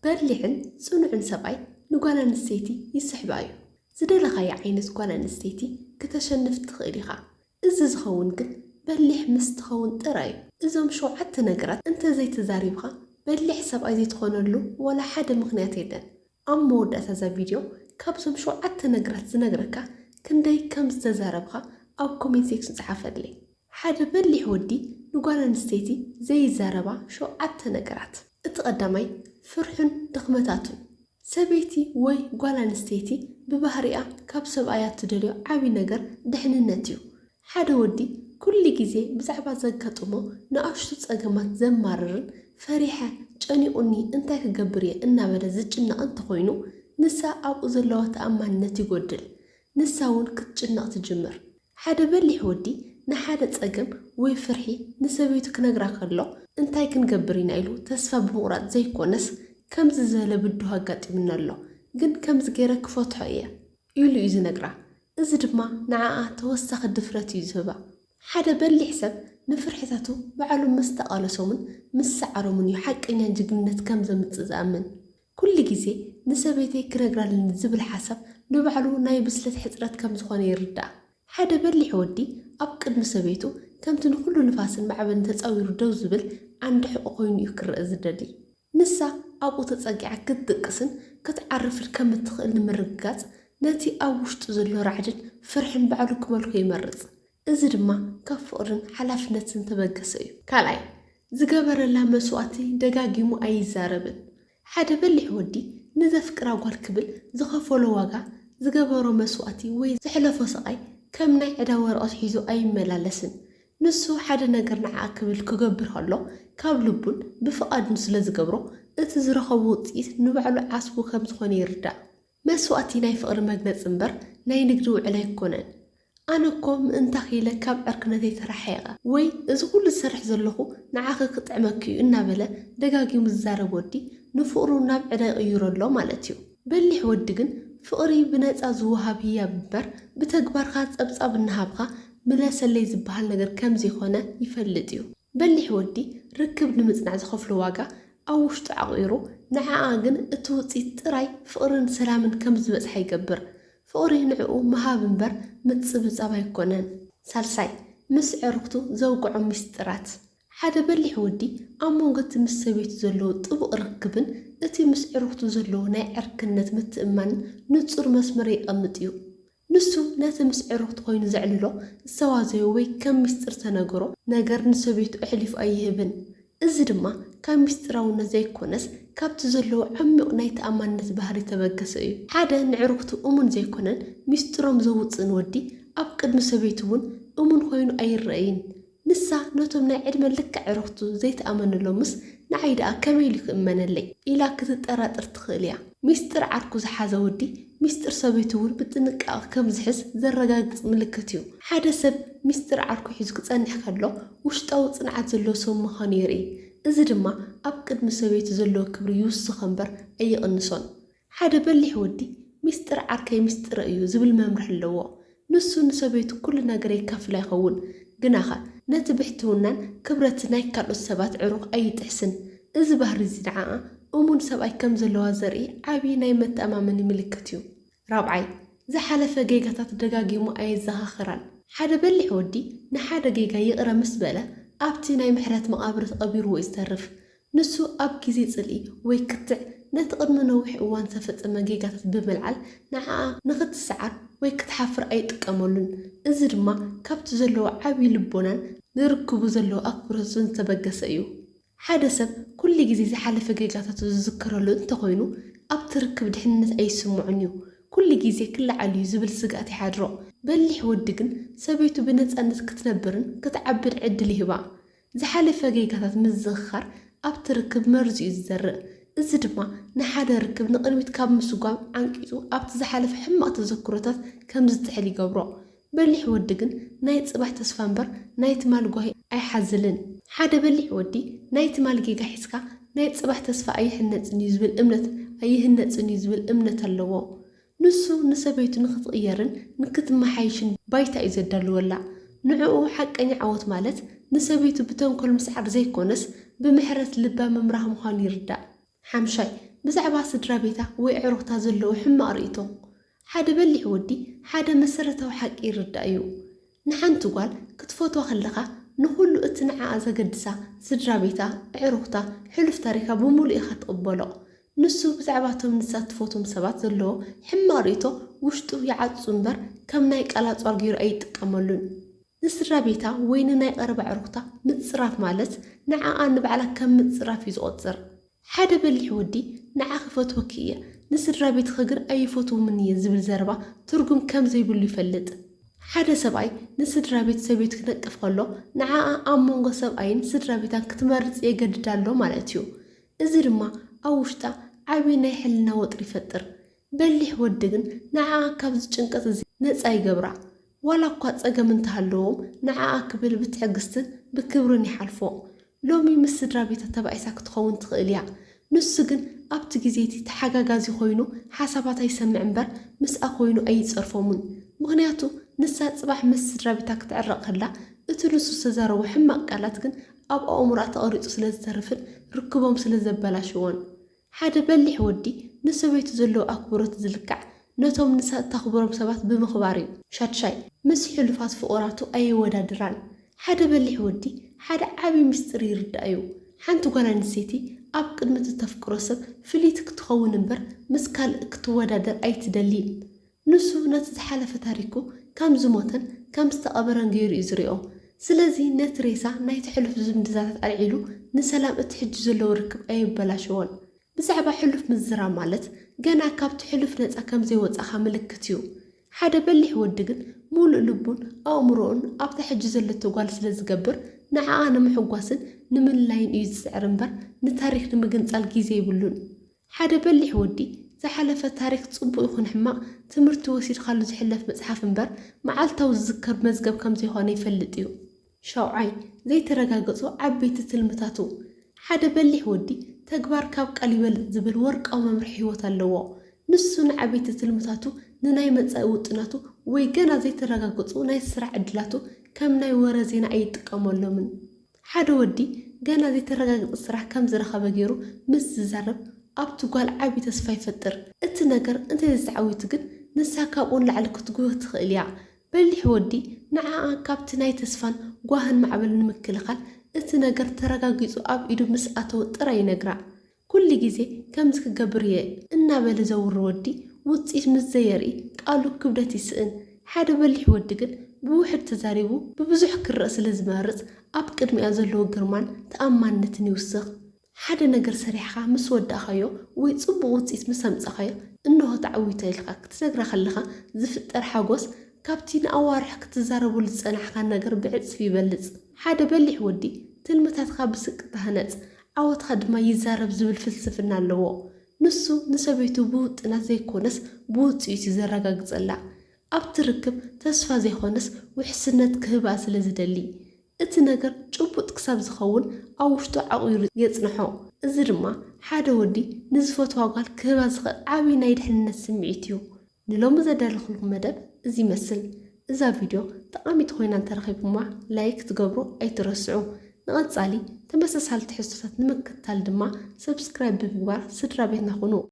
በሊሕን ጽኑዕን ሰብኣይ ንጓል ኣንስተይቲ ይስሕባ እዩ ዝደለኻዮ ዓይነት ጓል ኣንስተይቲ ከተሸንፍ ትኽእል ኢኻ እዚ ዝኸውን ግን በሊሕ ምስ ትኸውን ጥራይ እዞም 7 ነገራት እንተዘይተዛሪብኻ በሊሕ ሰብኣይ ዘይትኾነሉ ወላ ሓደ ምኽንያት የለን ኣብ መወዳእታ እዛ ቪድዮ ካብዞም 7 ነገራት ዝነግረካ ክንደይ ከም ዝተዛረብኻ ኣብ ኮሜንት ሴክሽን ጻሓፈልይ ሓደ በሊሕ ወዲ ንጓል ኣንስተይቲ ዘይዛረባ 7 ነገራት እቲ ቀዳማይ ፍርሑን ድኽመታቱን ሰበይቲ ወይ ጓል ኣንስተይቲ ብባህሪኣ ካብ ሰብኣያ ትደልዮ ዓብይ ነገር ድሕንነት እዩ ሓደ ወዲ ኩሉ ግዜ ብዛዕባ ዘጋጥሞ ንኣሽቱ ፀገማት ዘማርርን ፈሪሐ ጨኒቁኒ እንታይ ክገብር እየ እናበለ ዝጭነቕ እንተኾይኑ ንሳ ኣብኡ ዘለዋ ተኣማንነት ይጎድል ንሳ እውን ክትጭነቕ ትጅምር ሓደ በሊሕ ወዲ ንሓደ ፀገም ወይ ፍርሒ ንሰበይቱ ክነግራ ከሎ እንታይ ክንገብር ኢና ኢሉ ተስፋ ብምቑራፅ ዘይኮነስ ከምዚ ዝበለ ብድሆ ኣጋጢሙና ኣሎ ግን ከምዚ ገይረ ክፈትሖ እየ ኢሉ እዩ ዝነግራ እዚ ድማ ንዓኣ ተወሳኺ ድፍረት እዩ ዝህባ ሓደ በሊሕ ሰብ ንፍርሕታቱ ባዕሉ መስተቃለሶምን መሰዓሮምን እዩ ሓቀኛ ጅግንነት ከም ዘምፅእ ዝኣምን ኩሉ ግዜ ንሰበይተይ ክነግራልን ዝብል ሓሳብ ንባዕሉ ናይ ብስለት ሕፅረት ከም ዝኾነ ይርዳእ ሓደ በሊሕ ወዲ ኣብ ቅድሚ ሰበይቱ ከምቲ ንኩሉ ንፋስን ማዕበልን ተፃዊሩ ደው ዝብል ዓንዲ ሕቁ ኮይኑ እዩ ክርአ ዝደሊ ንሳ ኣብኡ ተፀጊዓ ክትጥቅስን ክትዓርፍን ከም እትኽእል ንምርግጋፅ ነቲ ኣብ ውሽጡ ዘሎ ራዕድን ፍርሕን ባዕሉ ክመልኮ ይመርፅ እዚ ድማ ካብ ፍቕርን ሓላፍነትን ተበገሰ እዩ ካልኣይ ዝገበረላ መስዋእቲ ደጋጊሙ ኣይዛረብን ሓደ በሊሕ ወዲ ንዘፍቅራ ጓል ክብል ዝኸፈሎ ዋጋ ዝገበሮ መስዋእቲ ወይ ዘሕለፎ ስቃይ ከም ናይ ዕዳ ወረቐት ሒዙ ኣይመላለስን ንሱ ሓደ ነገር ንዓኣ ክብል ክገብር ከሎ ካብ ልቡን ብፍቓድን ስለ ዝገብሮ እቲ ዝረኸቦ ውፅኢት ንባዕሉ ዓስቡ ከም ዝኾነ ይርዳእ መስዋእቲ ናይ ፍቕሪ መግለፂ እምበር ናይ ንግዲ ውዕል ኣይኮነን ኣነ እኮ ምእንታ ኺለ ካብ ዕርክነተይ ተራሓይቐ ወይ እዚ ኩሉ ዝሰርሕ ዘለኹ ንዓኺ ክጥዕመኪ እዩ እናበለ ደጋጊሙ ዝዛረብ ወዲ ንፍቕሩ ናብ ዕዳ ይቕይሮ ኣሎ ማለት እዩ በሊሕ ወዲ ግን ፍቕሪ ብነፃ ዝወሃብ ህያብ እምበር ብተግባርካ ፀብፃብ እናሃብካ ምለሰለይ ዝበሃል ነገር ከም ዘይኮነ ይፈልጥ እዩ በሊሕ ወዲ ርክብ ንምጽናዕ ዝኸፍሎ ዋጋ ኣብ ውሽጡ ዓቂሩ ንዓኣ ግን እቲ ውፅኢት ጥራይ ፍቕርን ሰላምን ከም ዝበፅሓ ይገብር ፍቕሪ ንዕኡ መሃብ እምበር ምፅብፃብ ኣይኮነን ሳልሳይ ምስ ዕርክቱ ዘውቅዖ ምስጢራት ሓደ በሊሕ ወዲ ኣብ መንጎቲ ምስ ሰበይቱ ዘለዎ ጥቡቕ ርክብን እቲ ምስ ዕርክቱ ዘለዎ ናይ ዕርክነት ምትእማንን ንጹር መስመር ይቐምጥ እዩ ንሱ ነቲ ምስ ዕርክቱ ኮይኑ ዘዕልሎ ዝተዋዘዮ ወይ ከም ምስጢር ተነገሮ ነገር ንሰበይቱ ኣሕሊፉ ኣይህብን እዚ ድማ ካብ ምስጢራውነት ዘይኮነስ ካብቲ ዘለዎ ዓሚቕ ናይ ተኣማንነት ባህሪ ተበገሰ እዩ ሓደ ንዕርክቱ እሙን ዘይኮነን ምስጢሮም ዘውፅን ወዲ ኣብ ቅድሚ ሰበይቱ እውን እሙን ኮይኑ ኣይረአይን ንሳ ነቶም ናይ ዕድመ ልክዕ ዕርክቱ ዘይተኣመነሎምስ ንዓይ ደኣ ከመይ ኢሉ ክእመነለይ ኢላ ክትጠራጥር ትኽእል እያ ምስጢር ዓርኩ ዝሓዘ ወዲ ምስጢር ሰበይቱ እውን ብጥንቃቐ ከም ዝሕዝ ዘረጋግፅ ምልክት እዩ ሓደ ሰብ ምስጢር ዓርኩ ሒዙ ክፀንሕ ከሎ ውሽጣዊ ፅንዓት ዘለዎ ሰብ ምዃኑ የርኢ እዚ ድማ ኣብ ቅድሚ ሰበይቱ ዘለዎ ክብሪ ይውስኽ እምበር ኣይቕንሶን ሓደ በሊሕ ወዲ ምስጢር ዓርከይ ምስጢር እዩ ዝብል መምርሕ ኣለዎ ንሱ ንሰበይቱ ኩሉ ነገር የካፍል ኣይኸውን ግናኸ ነቲ ብሕትውናን ክብረት ናይ ካልኦት ሰባት ዕሩኽ ኣይጥሕስን እዚ ባህሪ እዚ ንዓኣ እሙን ሰብኣይ ከም ዘለዋ ዘርኢ ዓብዪ ናይ መተኣማመኒ ምልክት እዩ ራብዓይ ዝሓለፈ ጌጋታት ደጋጊሙ ኣየዘኻኽራን ሓደ በሊሕ ወዲ ንሓደ ጌጋ ይቕረ ምስ በለ ኣብቲ ናይ ምሕረት መቓብር ተቐቢርዎ ይዝተርፍ ንሱ ኣብ ግዜ ጽልኢ ወይ ክትዕ ነቲ ቅድሚ ነዊሕ እዋን ተፈፀመ ጌጋታት ብምልዓል ንዓኣ ንኽትሰዓር ወይ ክትሓፍር ኣይጥቀመሉን እዚ ድማ ካብቲ ዘለዎ ዓብዪ ልቦናን ንርክቡ ዘለዎ ኣክብሮትን ዝተበገሰ እዩ ሓደ ሰብ ኩሉ ግዜ ዝሓለፈ ጌጋታት ዝዝከረሉ እንተኾይኑ ኣብቲ ርክብ ድሕንነት ኣይስምዖን እዩ ኩሉ ግዜ ክለዓል እዩ ዝብል ስጋኣት ይሓድሮ በሊሕ ወዲ ግን ሰበይቱ ብነፃነት ክትነብርን ክትዓብድ ዕድል ይህባ ዝሓለፈ ጌጋታት ምዝኽኻር ኣብቲ ርክብ መርዙ እዩ ዝዘርእ እዚ ድማ ንሓደ ርክብ ንቕድሚት ካብ ምስጓም ዓንቂጡ ኣብቲ ዝሓለፈ ሕማቕ ተዘክሮታት ከም ዝትሕል ይገብሮ በሊሕ ወዲ ግን ናይ ጽባሕ ተስፋ እምበር ናይ ትማል ጓሂ ኣይሓዝልን ሓደ በሊሕ ወዲ ናይ ትማል ጌጋ ሒዝካ ናይ ጽባሕ ተስፋ ኣይህነፅን እዩ ዝብል እምነት ኣለዎ ንሱ ንሰበይቱ ንክትቕየርን ንክትመሓይሽን ባይታ እዩ ዘዳልወላ ንዕኡ ሓቀኛ ዓወት ማለት ንሰበይቱ ብተንኮል ምስዓር ዘይኮነስ ብምሕረት ልባ ምምራሕ ምዃኑ ይርዳእ ሓምሻይ بزعبا سدرا بيتا ويعرغتا زلو حما ريتو حدا بلح ودي حدا مسرته حق يردأيو نحنتو قال كتفوتو خلقا نخلو اتنعا أزاقدسا سدرا بيتا عرغتا حلف تاريخا بمول إخا تقبلو نسو بزعباتهم نسات فوتهم سبات زلو حما ريتو وشتو يعاد صنبر كم نايك ألا تورغير أي تقاملون نسرا بيتا وين ناي قرب عرغتا متصراف مالت نعا نبعلا كم متصراف يزقصر حدا بلح ودي نعا خفوت وكية نسرا بيت خقر أي فوتو مني زبل زربا ترقم كم زي بلو يفلد حدا سبعي نسرا بيت سبيت كنقف خلو نعا أمونغو سبعين سرا بيتا كتمرز يقد دالو مالتيو إزي رما أوشتا عبي نايحلنا وطري فتر بلح ودقن نعا كابز جنقت زي نتساي قبرا ولا قوات أقام انتهالوهم نعا كبل بتعقستن بكبرن يحالفو لومي مسدرا بيتا تبعي ساك تخون تغيليا نسقن أبت جزيتي تحاقا غازي خوينو حسابات يسمع مبر مس أخوينو أي تصرفومن مغنياتو نسات صباح مسدرا بيتا كتعرق هلا اتو نسو سزارو وحماق قالاتكن أب أمرات أغريتو سلازترفن ركبهم سلازبالاشوون حدا بلح ودي نسو بيتو زلو أكبرت زلكع نتوم نسات تخبرهم سبات بمخباري شاي مسيحو لفات فقراتو أي ودادران حدا بلح ودي حدا عابي مستري يردأيو حانتو قالا نسيتي أب قدمة التفكر سب فليتك تخون نبر مسكال اكتوادادر أي تدلين نسو نتتحالف تاريكو كام زموتن كام استقبران غير إزريو سلازي نتريسا نايتحلف زمدزات العيلو نسلام اتحجزو لو ركب أي بلاشوان بزعبا حلف مزرا مالت قانا كابت حلف نتسا كام زي وطاقا ملكتيو حدا بلح ودقن مول لبون أو مرون أبتا حجزو لتوقال سلازقبر نعا أنا محقواسن نمن لاين يزسعر مبر نتاريخ نمقنصال جيزي يبلون حدا بلح ودي زحلفة تاريخ تصبو يخون حماق تمرت وسيد خالو زحلف مصحف مبر معالتا وزكر مزقب كم زي هوني يفلطيو شوعي زي ترقاقصو عبيت تلمتاتو حدا بلح ودي تقبار كاب قليبل زبل ورق أو ممر حيوت اللوو نسو عبيت تلمتاتو نناي متساوطناتو ويقنا زي ترقاقصو ناي سرع عدلاتو كم ناي ورزينا أي تقاملو من حدا ودي قانا زي ترقاقص السرح كم زرخة بغيرو مس زرب أبتو قال عبي تسفاي فتر اتناقر انت يزعوي تقن نسا كابون لعلك تقوه تخيليا بلح ودي نعا كابتناي تسفان قواهن معبل نمكلخال اتناقر ترقاقصو أب إدو مسأتو ترى ينقرع كل جيزي كم زك قبريه إنا بلزور ودي وطيش مزيري قالو كبدتي سئن حدا بلح ودقن بوحد تزاريبو ببزح كالرأس لزمارز أب قدمي أزلو قرمان تأمان نتني وسخ حدا نقر سريحة مسود أخيو ويتصبو وطيس مسامت أخيو إنه تعويتا يلقاك تنقر خلقا زفتر حاقوس كابتين أوارح كتزاربو لتسانحكا نقر بعدس في بلز حدا بلح ودي تلمتات خابسك تهنت عوض خدما يزارب زبل فلسفنا اللوو نسو نسبيتو بوت نازي كونس بوت يتزرقا قزلا أبتركب تسفى زي خونس وحسنت كهبا سلزدلي اتناقر جبوت كساب زخون أوشتو عقير يتصنحو الزرما حدا ودي نزفوت واقال كهبا زخ عاوي نايد حلنا السمعيتيو نلوم زادار لخلق مدب زي مسل إذا فيديو تقامي تخوينا ترخيبو مع لايك تقبرو أي ترسعو نغط صالي تمسس حال تحسوسات نمكتال دما سبسكرايب ببقبار سدرا بيتنا خونو